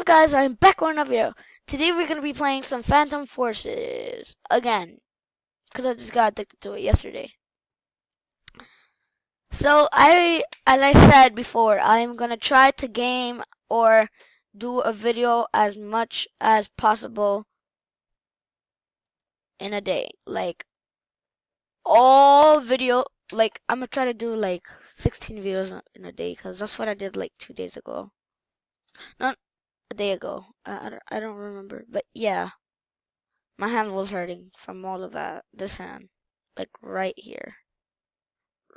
guys, I'm back on another video. Today we're going to be playing some Phantom Forces again, because I just got addicted to it yesterday. So as I said before, I'm going to try to game or do a video as much as possible in a day. Like, all video, like, I'm going to try to do like 16 videos in a day, because that's what I did like 2 days ago. Not a day ago. I don't remember, but yeah. My hand was hurting from all of that. This hand. Like right here.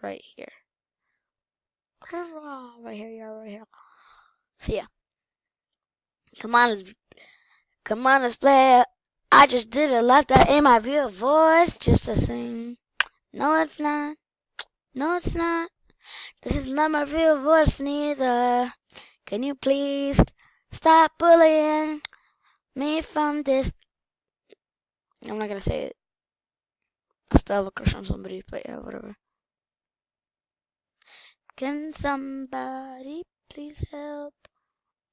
Right here. Right here, yeah, right here. So yeah. Come on, let's play. I just did a lot that in my real voice just to sing. No, it's not. No, it's not. This is not my real voice neither. Can you please stop bullying me from this? I'm not gonna say it. I still have a crush on somebody, but yeah, whatever. Can somebody please help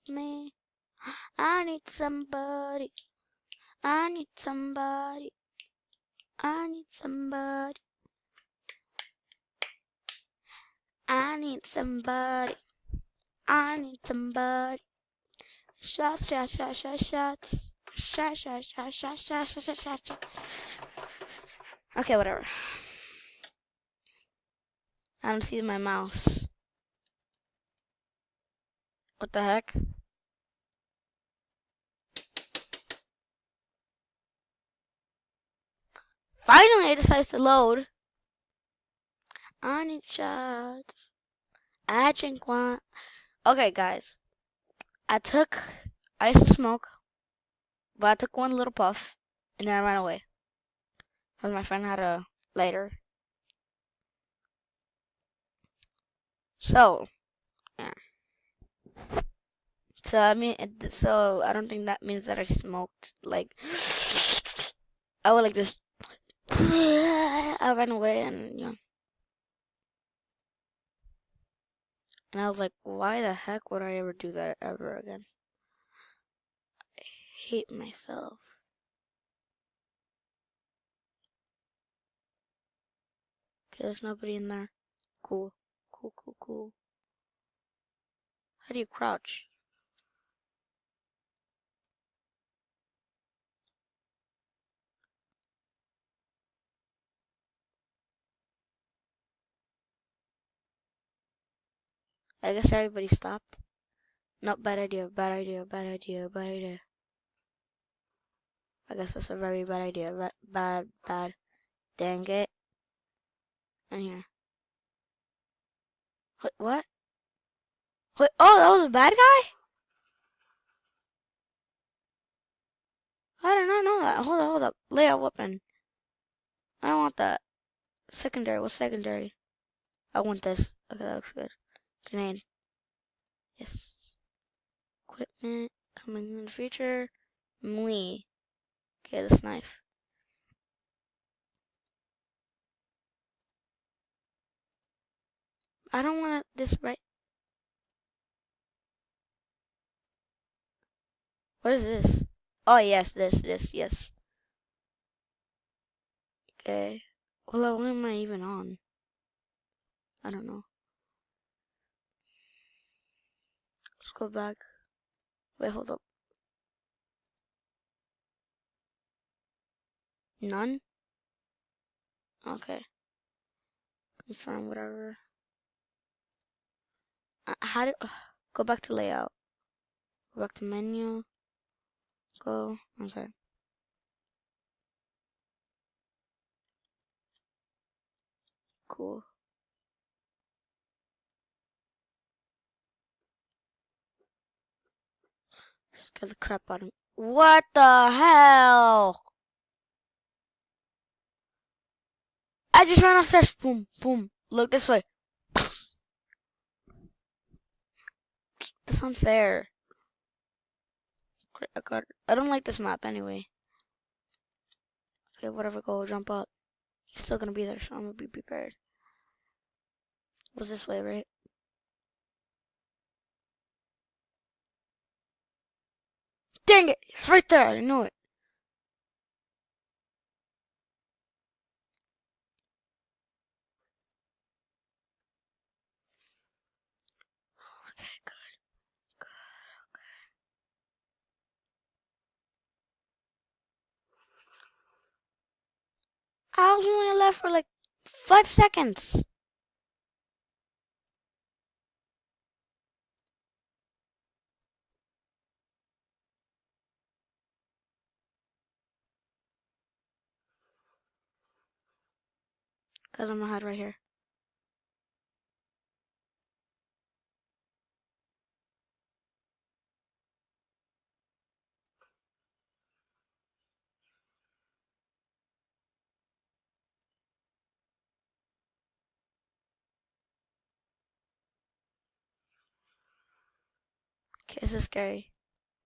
me? I need somebody. I need somebody. I need somebody. I need somebody. I need somebody. Shots, shots, shots, shots, shots. Shots, shots, shots, shots, shots, shots, shots. Okay, whatever. I don't see my mouse. What the heck? Finally, it decides to load. I need shots. I drink one. Okay, guys. I used to smoke, but I took one little puff, and then I ran away. Because my friend had a lighter. So, yeah. So, I don't think that means that I smoked, like, I would like this. I ran away, and, yeah. And I was like, why the heck would I ever do that ever again? I hate myself. Okay, there's nobody in there. Cool. Cool, cool, cool. How do you crouch? I guess everybody stopped. No, bad idea, bad idea, bad idea, bad idea. I guess that's a very bad idea. Bad. Dang it. In here. Wait, what? Wait, oh, that was a bad guy? I did not know that. Hold up. Layout weapon. I don't want that. Secondary. What's secondary? I want this. Okay, that looks good. Grenade. Yes. Equipment. Coming in the future. Melee. Okay, this knife. I don't want this right. What is this? Oh, yes, this, yes. Okay. Well, what am I even on? I don't know. Let's go back. Wait, hold up. None? Okay. Confirm whatever. How do... go back to layout. Go back to menu. Go. Okay. Cool. Scare the crap out of me. What the hell? I just ran upstairs. Boom, boom. Look this way. That's unfair. I don't like this map anyway. Okay, whatever. Go jump up. He's still gonna be there, so I'm gonna be prepared. It was this way, right? Dang it! It's right there. I knew it. Okay, good. I was only left for like 5 seconds. Because I'm ahead right here. Okay, this is scary.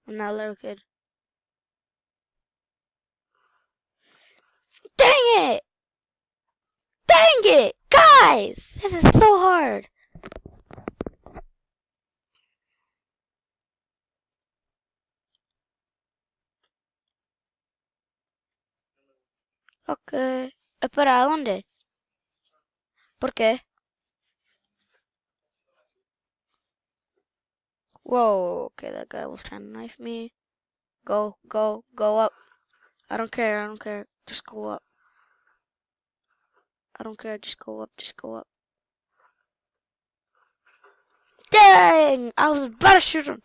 I'm not a little kid. Dang it! Dang it! Guys! This is so hard. Ok. Espera, ¿a dónde? ¿Por qué? Whoa, okay, that guy was trying to knife me. Go, go, go up. I don't care, I don't care. Just go up. I don't care, just go up, just go up. Dang! I was about to shoot him.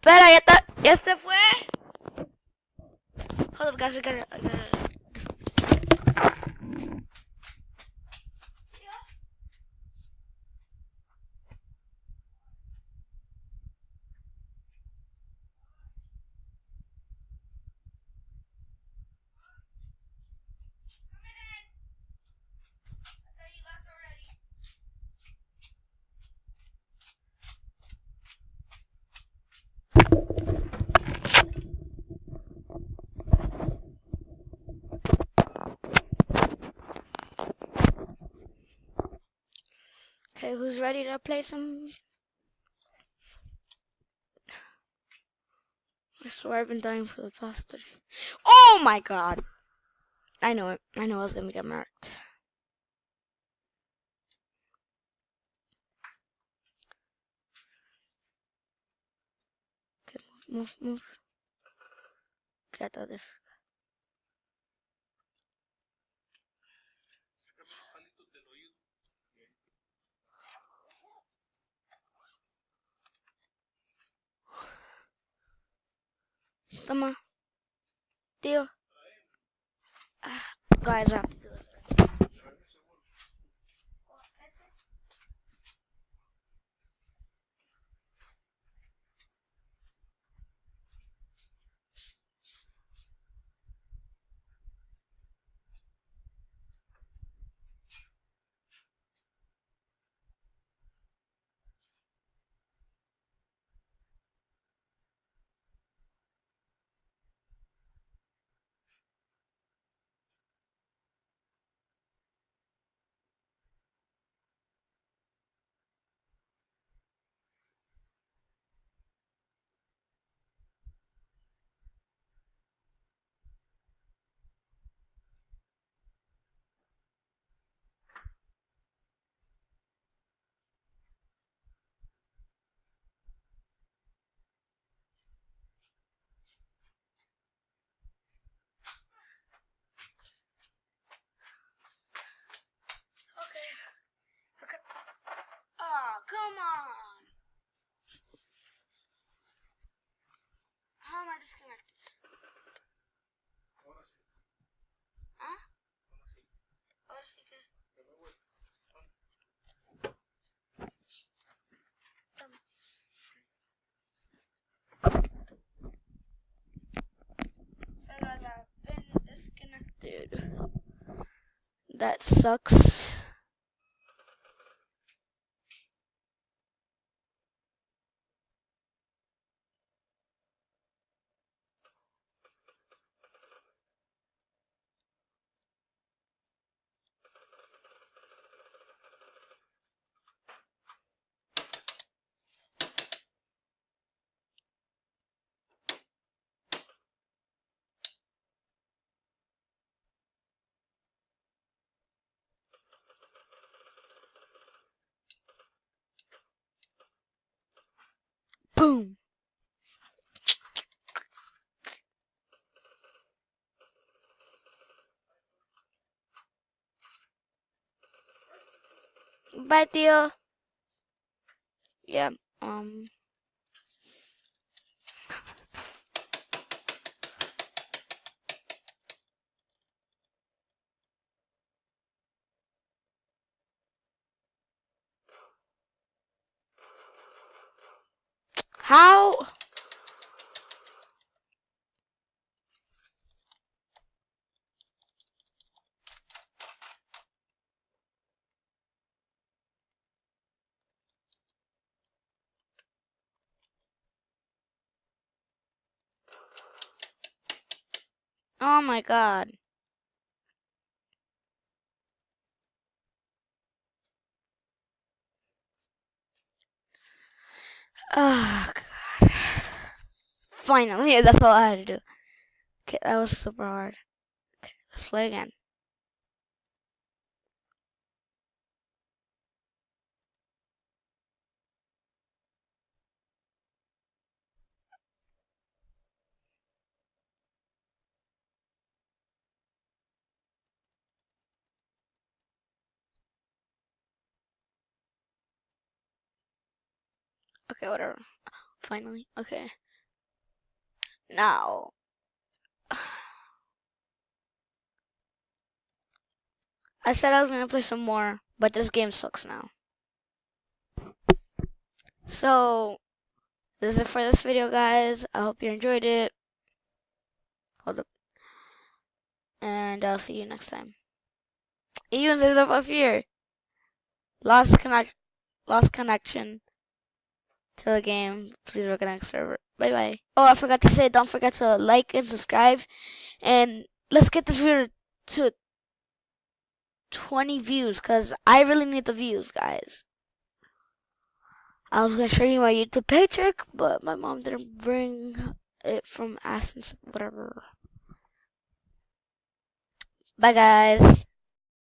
Espera, ya está. ¿Ya se fue? Hold up, guys, I gotta. Okay, who's ready to play some? I swear I've been dying for the past 30. Oh my god! I know it. I know I was gonna get marked. Okay, move. Okay, I thought this. Toma. Tío. Guys, I have to do this. Okay. Oh, come on. How am I disconnected? Huh? Ahora sí que. So guys, I've been disconnected. That sucks. Boom. Bye, tío. Yeah. How? Oh my god. Oh god. Finally, that's all I had to do. Okay, that was super hard. Okay, let's play again. Okay, whatever. Finally. Okay. Now. I said I was gonna play some more, but this game sucks now. So, this is it for this video, guys. I hope you enjoyed it. Hold up. And I'll see you next time. It even says up here. Lost connection to the game. Please reconnect server. Bye bye. Oh, I forgot to say, don't forget to like and subscribe. And let's get this video to 20 views, because I really need the views, guys. I was going to show you my YouTube paycheck, but my mom didn't bring it from Athens, whatever. Bye, guys.